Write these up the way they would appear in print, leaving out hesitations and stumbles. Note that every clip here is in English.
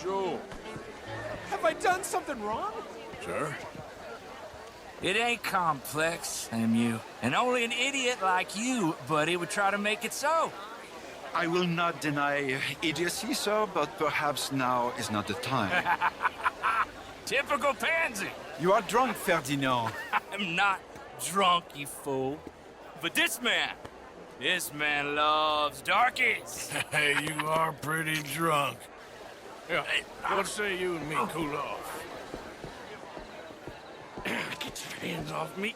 Bonjour. Have I done something wrong? Sir? It ain't complex, MU. And only an idiot like you, buddy, would try to make it so. I will not deny idiocy, sir, but perhaps now is not the time. Typical pansy. You are drunk, Ferdinand. I'm not drunk, you fool. But this man loves darkies. Hey, you are pretty drunk. Yeah, what say you and me cool off? Get your hands off me.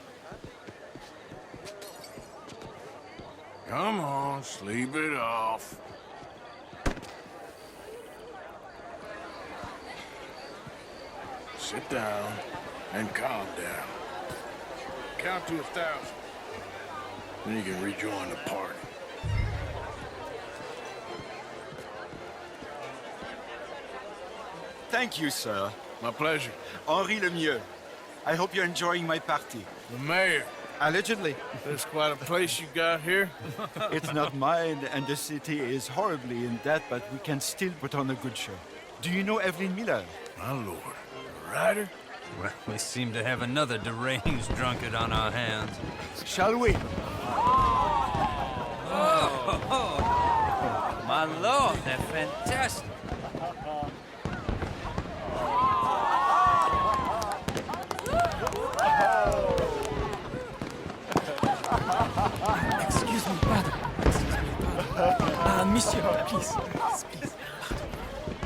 Come on, sleep it off. Sit down and calm down. Count to 1,000. Then you can rejoin the party. Thank you, sir. My pleasure. Henri Lemieux. I hope you're enjoying my party. The mayor. Allegedly. There's quite a place you got here. It's not mine, and the city is horribly in debt, but we can still put on a good show. Do you know Evelyn Miller? My lord. A writer? Well, we seem to have another deranged drunkard on our hands. Shall we? Oh, my lord, they're fantastic. Excuse me, pardon. Monsieur, please.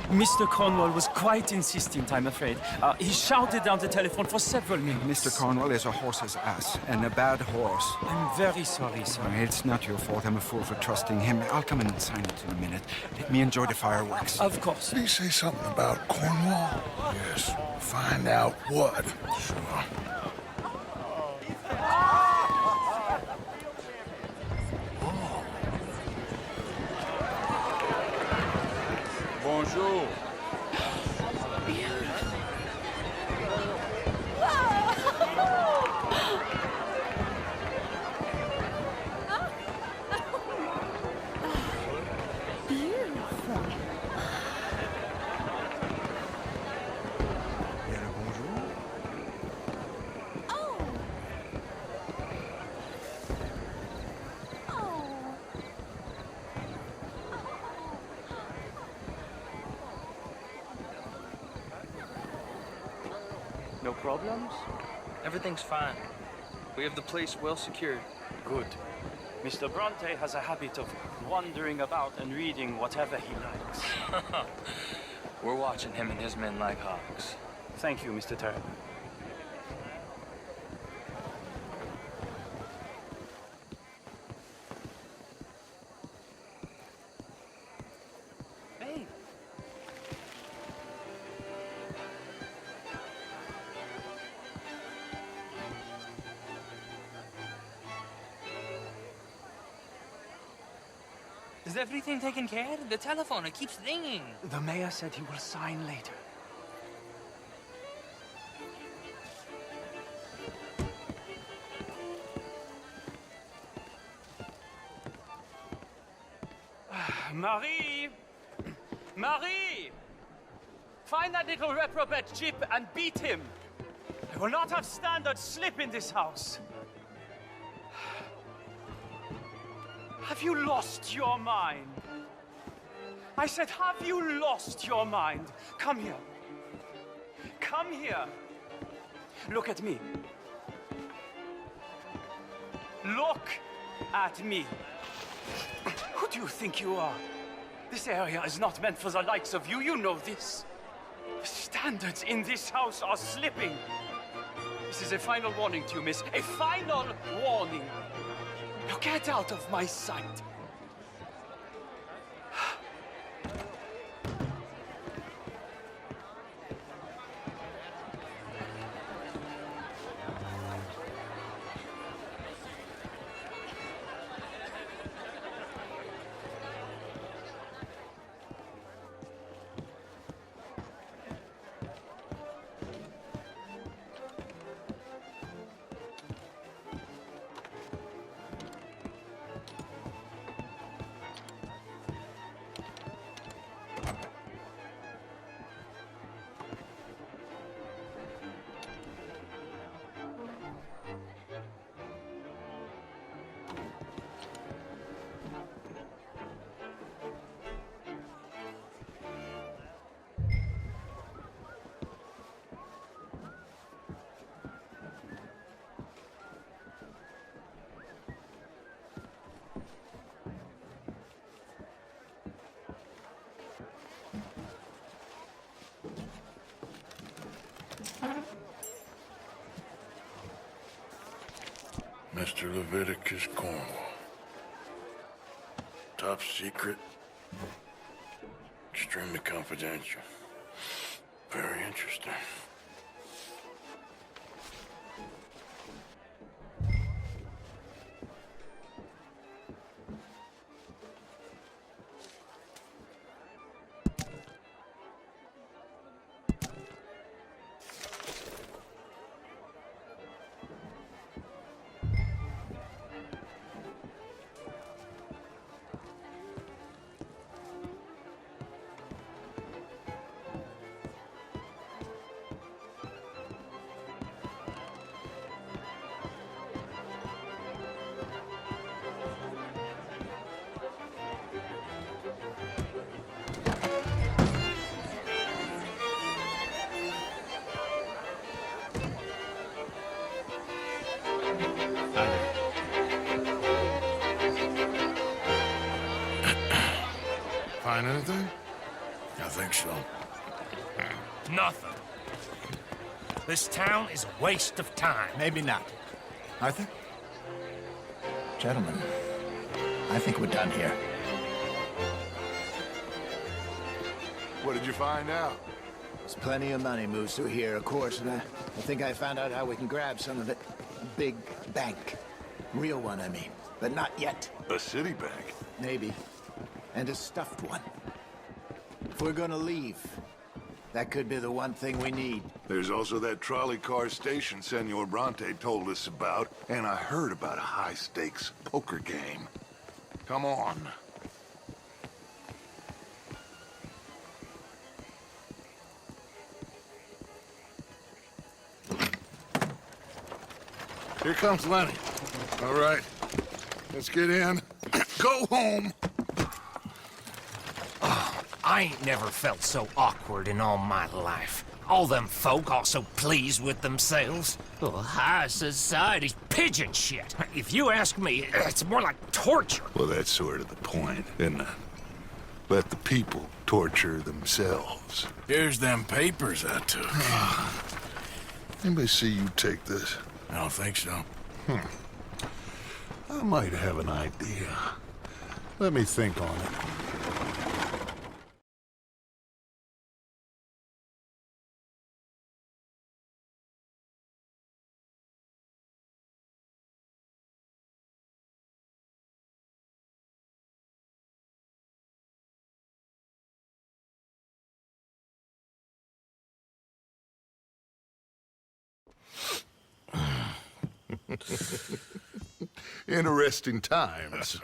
Mr. Cornwall was quite insistent, I'm afraid. He shouted down the telephone for several minutes. Mr. Cornwall is a horse's ass, and a bad horse. I'm very sorry, sir. It's not your fault. I'm a fool for trusting him. I'll come in and sign it in a minute. Let me enjoy the fireworks. Of course. Did he say something about Cornwall? Yes. Find out what. Sure. Bonjour. No problems? Everything's fine. We have the place well secured. Good. Mr. Bronte has a habit of wandering about and reading whatever he likes. We're watching him and his men like hawks. Thank you, Mr. Turner. Hey. Is everything taken care of? The telephone, it keeps ringing. The mayor said he will sign later. Marie! Marie! Find that little reprobate Chip and beat him. I will not have standard slip in this house. Have you lost your mind? I said, have you lost your mind? Come here. Come here. Look at me. Look at me. Who do you think you are? This area is not meant for the likes of you. You know this. The standards in this house are slipping. This is a final warning to you, miss. A final warning. Now get out of my sight. Mr. Leviticus Cornwall. Top secret. Extremely confidential. Very interesting. Find anything? I think so. Nothing. This town is a waste of time. Maybe not. Arthur? Gentlemen, I think we're done here. What did you find out? There's plenty of money moves through here, of course, and I think I found out how we can grab some of it. Big bank. Real one, I mean. But not yet. A city bank? Maybe. And a stuffed one. If we're gonna leave, that could be the one thing we need. There's also that trolley car station Senor Bronte told us about, and I heard about a high-stakes poker game. Come on. Here comes Lenny. All right, let's get in. Go home. I ain't never felt so awkward in all my life. All them folk all so pleased with themselves. Oh, high society's pigeon shit. If you ask me, it's more like torture. Well, that's sort of the point, isn't it? Let the people torture themselves. Here's them papers I took. Anybody see you take this? I don't think so. I might have an idea. Let me think on it. Interesting times.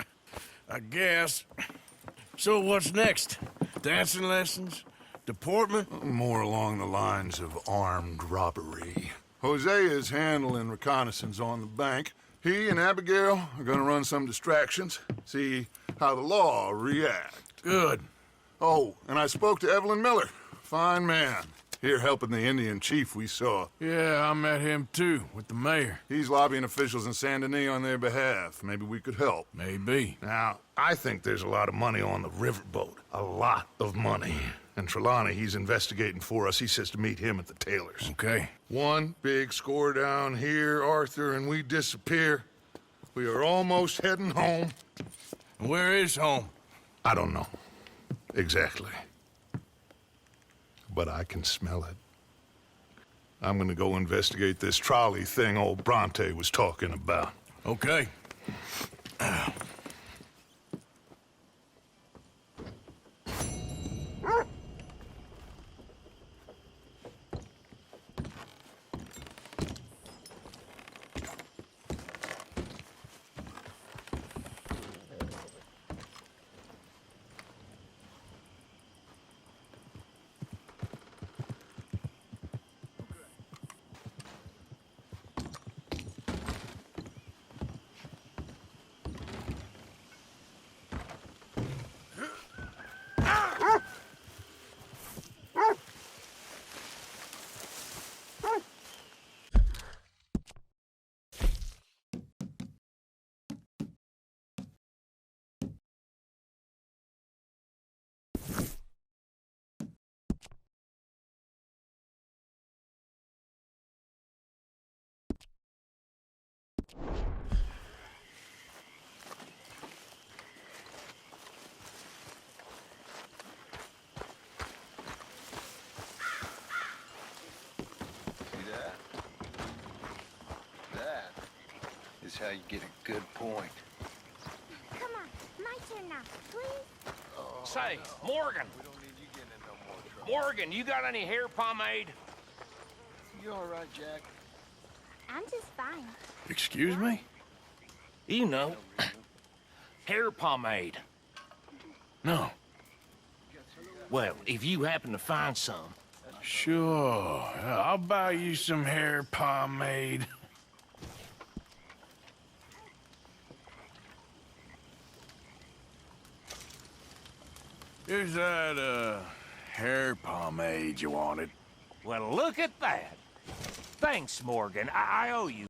I guess. So what's next? Dancing lessons? Deportment? More along the lines of armed robbery. Hosea is handling reconnaissance on the bank. He and Abigail are gonna run some distractions, see how the law react. Good. Oh, and I spoke to Evelyn Miller. Fine man. Here helping the Indian chief we saw. Yeah, I met him too, with the mayor. He's lobbying officials in Saint Denis on their behalf. Maybe we could help. Maybe. Now, I think there's a lot of money on the riverboat. A lot of money. And Trelawney, he's investigating for us. He says to meet him at the Taylor's. Okay. One big score down here, Arthur, and we disappear. We are almost heading home. Where is home? I don't know. Exactly. But I can smell it. I'm gonna go investigate this trolley thing old Bronte was talking about. Okay. how you get a good point. Come on, my turn now, please. Say, Morgan. Morgan, you got any hair pomade? You all right, Jack? I'm just fine. Excuse me? You know, hair pomade. No. Well, if you happen to find some. Sure. I'll buy you some hair pomade. Here's that, hair pomade you wanted. Well, look at that. Thanks, Morgan. I owe you.